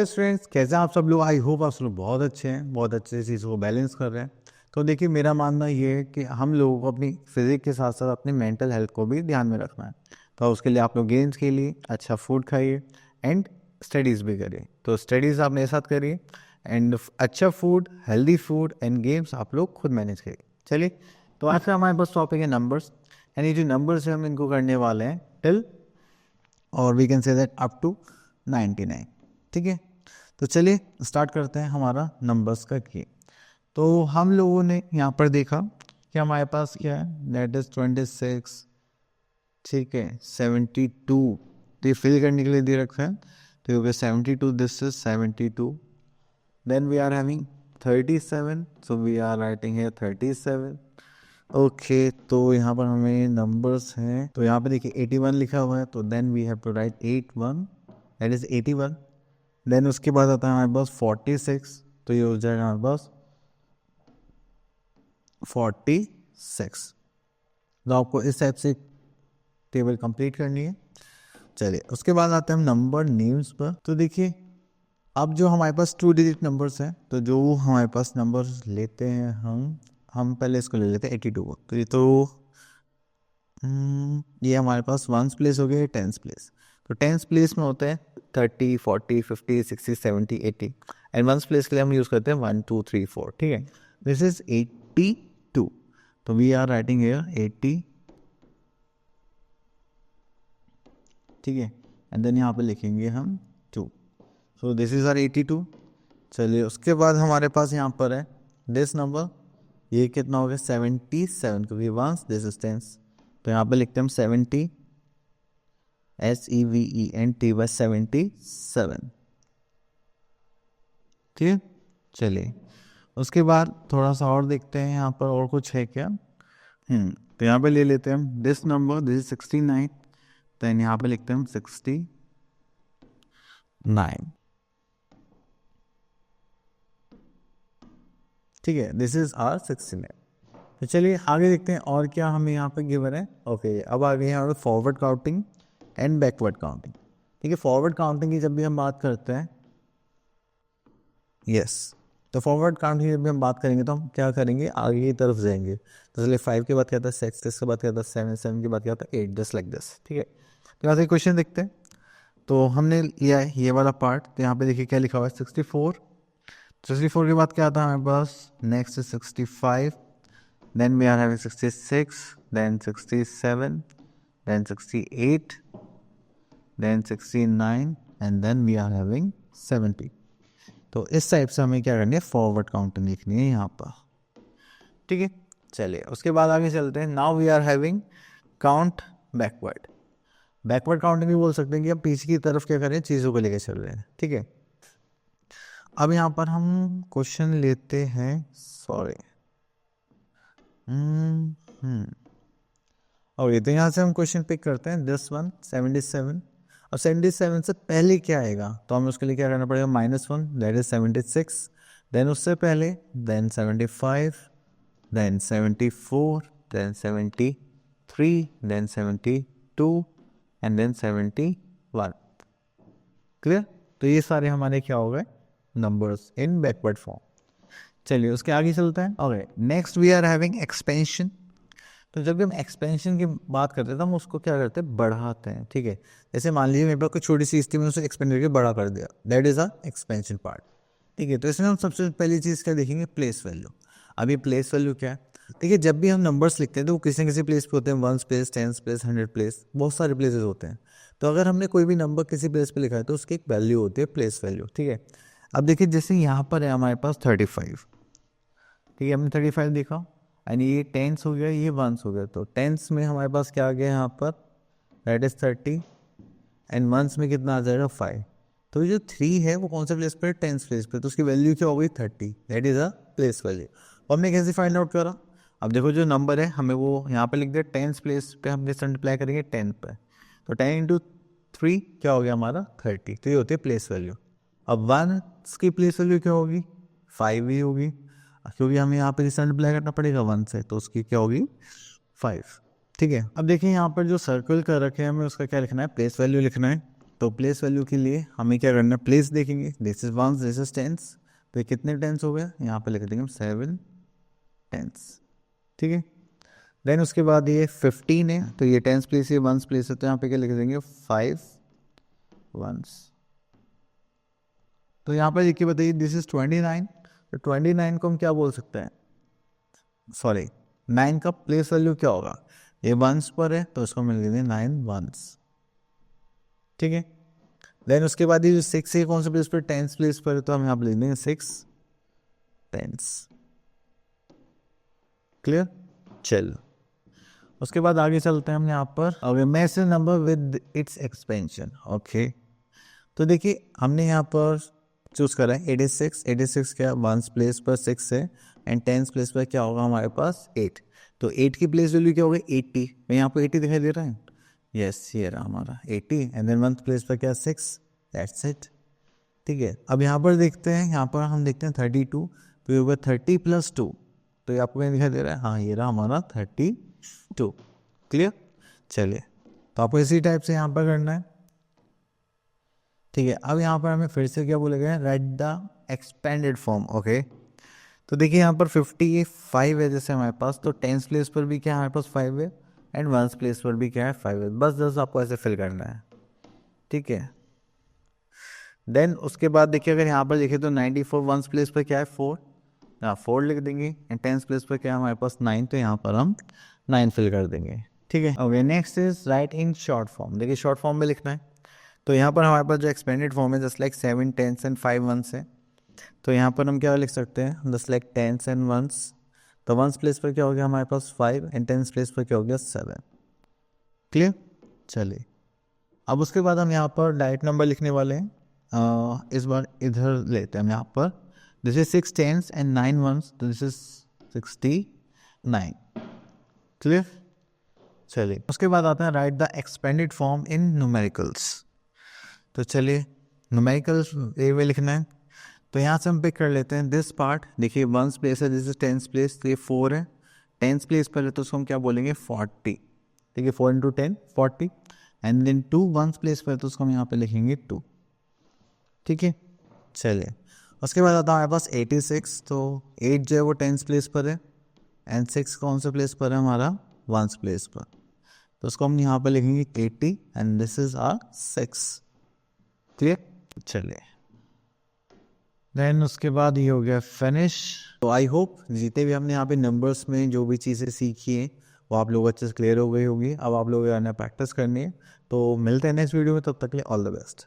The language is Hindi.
स्टूडेंट्स, कैसे हैं आप सब लोग। आई होप आप सब लोग बहुत अच्छे हैं, बहुत अच्छे से चीज़ों को बैलेंस कर रहे हैं। तो देखिए, मेरा मानना ये है कि हम लोगों को अपनी फिजिक के साथ साथ अपनी मेंटल हेल्थ को भी ध्यान में रखना है। तो उसके लिए आप लोग गेम्स खेलिए, अच्छा फूड खाइए एंड स्टडीज़ भी करिए। तो स्टडीज़ आप मेरे साथ करिए एंड अच्छा food, healthy food and games आप लोग खुद मैनेज करिए। चलिए, तो आज का हमारे पास टॉपिक है नंबर्स। एंड ये जो नंबर्स है हम इनको करने वाले हैं टिल, और we can say that up to 99। ठीक है, तो चलिए स्टार्ट करते हैं हमारा नंबर्स का की। तो हम लोगों ने यहाँ पर देखा कि हमारे पास क्या है, दैट इज 26, ठीक है, 72। तो ये फिल करने के लिए दे रखा है, तो ये हो गया 72, this is 72। Then we are having 37, so we are writing है 37। ओके, तो यहाँ पर हमें नंबर्स हैं, तो यहाँ पे देखिए 81 लिखा हुआ है, तो then we have to write 81, that is 81। Then उसके बाद आता है हमारे पास 46, तो ये हो जाएगा हमारे पास 46। तो आपको इस टाइप से टेबल कंप्लीट करनी है। चलिए, उसके बाद आते हैं हम नंबर नेम्स पर। तो देखिए, अब जो हमारे पास 2 डिजिट नंबर्स हैं, तो जो हमारे पास नंबर्स लेते हैं हम पहले इसको ले लेते हैं 82 को। तो ये हमारे पास वंस प्लेस हो गया, टेंस प्लेस। तो टेंस प्लेस में होते हैं 30, 40, 50, 60, 70, 80 एंड वंस प्लेस के लिए हम यूज़ करते हैं 1, 2, 3, 4। ठीक है, दिस इज 82। तो वी आर राइटिंग हियर 80। ठीक है, एंड देन यहाँ पे लिखेंगे हम 2। So this is our 82। चलिए, उसके बाद हमारे पास यहाँ पर है दिस नंबर, ये कितना हो गया 77, क्योंकि वंस दिस इज टेंस। तो यहाँ पे लिखते हैं हम 70, SEVENT 77। ठीक है, चलिए उसके बाद थोड़ा सा और देखते हैं यहाँ पर और कुछ है क्या। तो यहाँ पे ले लेते हैं हम this number, this is 69। Then यहाँ पे लिखते हैं हम 69। ठीक है, दिस इज आर 69। तो चलिए आगे देखते हैं और क्या हमें यहाँ पे गिवन है। ओके, अब आ गए यहाँ पे forward counting and backward counting. ठीक है, फॉरवर्ड काउंटिंग की जब भी हम बात करते हैं, यस, तो फॉरवर्ड काउंटिंग की जब भी हम बात करेंगे तो हम क्या करेंगे, आगे की तरफ जाएंगे। तो चलिए 5 के बाद क्या था 6, 6 के बाद क्या था 7, 7 के बाद क्या था 8, जस्ट लाइक दिस। ठीक है, तो यहाँ से क्वेश्चन देखते हैं। तो हमने लिया है ये वाला पार्ट, तो यहाँ पे देखिए क्या लिखा हुआ है 64। 64 के बाद क्या था हमारे पास, next 65, then we are having 66, then 67, then 68, then 69 and then we are having 70। तो इस टाइप से हमें क्या करनी है, फॉरवर्ड काउंटिंग लिखनी है यहाँ पर। ठीक है, चलिए उसके बाद आगे चलते हैं। Now we are having count backward. Backward counting भी बोल सकते हैं कि हम पीछे की तरफ क्या करें, चीज़ों को लेकर चल रहे हैं। ठीक है, अब यहाँ पर हम क्वेश्चन लेते हैं, सॉरी, और ये तो यहाँ से हम क्वेश्चन पिक करते हैं दिस वन 77। और 77 से पहले क्या आएगा, तो हमें उसके लिए क्या करना पड़ेगा, -1, दैट इज 76। देन उससे पहले, then 75, then 74, then 73, then 72 and then 71। Clear, तो ये सारे हमारे क्या हो गए, नंबर्स इन बैकवर्ड फॉर्म। चलिए उसके आगे चलते हैं। Okay, next we are having expansion. तो जब भी हम एक्सपेंशन की बात करते हैं तो हम उसको क्या करते हैं, बढ़ाते हैं। ठीक है, जैसे मान लीजिए मेरे पास कोई छोटी सी स्कीम है, उसे एक्सपेंड करके बड़ा कर दिया, that is a expansion part. ठीक है, तो इसमें हम सबसे पहली चीज़ क्या देखेंगे, प्लेस वैल्यू। अभी प्लेस वैल्यू क्या है, देखिए जब भी हम नंबर्स लिखते हैं तो वो किसी न किसी प्लेस पे होते हैं, 1 प्लेस, 10 प्लेस, 100 प्लेस, बहुत सारे प्लेसेस होते हैं। तो अगर हमने कोई भी नंबर किसी प्लेस पे लिखा है तो उसकी एक वैल्यू होती है, प्लेस वैल्यू। ठीक है, अब देखिए जैसे यहाँ पर है हमारे पास 35। ठीक है, हमने 35 देखा एंड ये टेंस हो गया, ये वंस हो गया। तो टेंस में हमारे पास क्या आ गया यहाँ पर, दैट इज 30 एंड वंस में कितना आ जाएगा 5। तो ये जो 3 है वो कौन सा प्लेस पर, टेंस प्लेस पर, तो उसकी वैल्यू क्या हो गई 30, that is a place value. और हमने कैसे फाइंड आउट करा, अब देखो जो नंबर है हमें वो यहाँ पे लिख दिया, टेंस प्लेस पे हम मल्टीप्लाई करेंगे 10 पे, तो 10 इंटू 3 क्या हो गया हमारा 30। तो ये होती है प्लेस वैल्यू। अब वंस की प्लेस वैल्यू क्या होगी, 5 ही होगी, क्योंकि हमें यहाँ पे रिजल्ट अप्लाई करना पड़ेगा 1 से, तो उसकी क्या होगी 5। ठीक है, अब देखिए यहाँ पर जो सर्कल कर रखे हैं हमें उसका क्या लिखना है, प्लेस वैल्यू लिखना है। तो प्लेस वैल्यू के लिए हमें क्या करना है, प्लेस देखेंगे, this is ones, this is tens, तो ये कितने टेंस हो गया, यहाँ पे लिख देंगे 7 टेंस, ठीक है। देन उसके बाद ये 15 है, तो ये टेंस प्लेस, ये वंस प्लेस है, तो यहाँ पे क्या लिख देंगे 5 वंस। तो यहाँ पर लिख के बताइए दिस इज 29, तो 29 को हम क्या बोल सकते हैं, सॉरी 9 का प्लेस वैल्यू क्या होगा, ये वंस पर है तो उसको मिल गए 9 वंस, ठीक है। देन उसके बाद ये जो 6 है कौन से प्लेस पर, टेंस प्लेस पर है, तो हम यहाँ पर लिख देंगे 6 टेंस, क्लियर। चलो उसके बाद आगे चलते हैं हम यहाँ पर, okay message number with its expansion, okay. तो देखिए हमने यहाँ पर चूज करा है 86, 86 क्या वंस प्लेस पर 6 है, एंड टेंस प्लेस पर क्या होगा हमारे पास 8, तो 8 की प्लेस वैल्यू क्या होगी 80, मैं यहाँ पर 80 दिखाई दे रहा है, यस ये रहा हमारा 80, एंड देन वंस प्लेस पर क्या 6, दैट्स इट, ठीक है। अब यहाँ पर देखते हैं, यहाँ पर हम देखते हैं 32, तो ये होगा 30 + 2, तो ये आपको क्या दिखाई दे रहा है, हाँ ये रहा हमारा 32, क्लियर। चलिए तो आपको इसी टाइप से यहाँ पर करना है, ठीक है। अब यहाँ पर हमें फिर से क्या बोलेगा, right the expanded form, okay. तो देखिए यहाँ पर 55 है जैसे हमारे पास, तो टेंस प्लेस पर भी क्या है हमारे पास 5 है, एंड वंस प्लेस पर भी क्या है 5 है, बस आपको ऐसे फिल करना है, ठीक है। देन उसके बाद देखिए अगर यहाँ पर देखें तो 94 वंस प्लेस पर क्या है 4, यहाँ 4 लिख देंगे, एंड टेंस प्लेस पर क्या है हमारे पास 9, तो यहाँ पर हम 9 फिल कर देंगे, ठीक है। Okay next is write in short form, देखिए शॉर्ट फॉर्म में लिखना है, तो यहाँ पर हमारे पास जो एक्सपेंडेड फॉर्म है just like 7 tens and 5 ones है, तो यहाँ पर हम क्या लिख सकते हैं just like tens and ones, तो वंस प्लेस पर क्या हो गया हमारे पास 5, एंड टेंस प्लेस पर क्या हो गया 7, क्लियर। चलिए अब उसके बाद हम यहाँ पर डायरेक्ट नंबर लिखने वाले हैं, इस बार इधर लेते हैं हम यहाँ पर, this is 6 tens and 9 ones, तो दिस इज 69, क्लियर। चलिए उसके बाद आता है write the expanded form in numericals, तो चलिए न्यूमेरिकल्स ये लिखना है, तो यहाँ से हम पिक कर लेते हैं दिस पार्ट, देखिए वंस प्लेस है, दिस इज टेंस प्लेस, तो ये 4 है, टेंस प्लेस पर है तो उसको हम क्या बोलेंगे 40, ठीक है 4 × 10 40, एंड देन 2 वंस प्लेस पर है तो उसको हम यहाँ पे लिखेंगे 2, ठीक है। चलिए उसके बाद आता है हमारे पास 86, तो 8 जो है वो टेंस प्लेस पर है, एंड 6 कौन से प्लेस पर है हमारा वंस प्लेस पर, तो उसको हम यहाँ पर लिखेंगे 80, and this is our 6, clear. चलिए देन उसके बाद ये हो गया फिनिश। तो आई होप जितने भी हमने यहाँ पे नंबर्स में जो भी चीज़ें सीखी हैं वो आप लोगों अच्छे से क्लियर हो गई होगी, अब आप लोगों को प्रैक्टिस करनी है, तो मिलते हैं नेक्स्ट वीडियो में, तब तक के लिए ऑल द बेस्ट।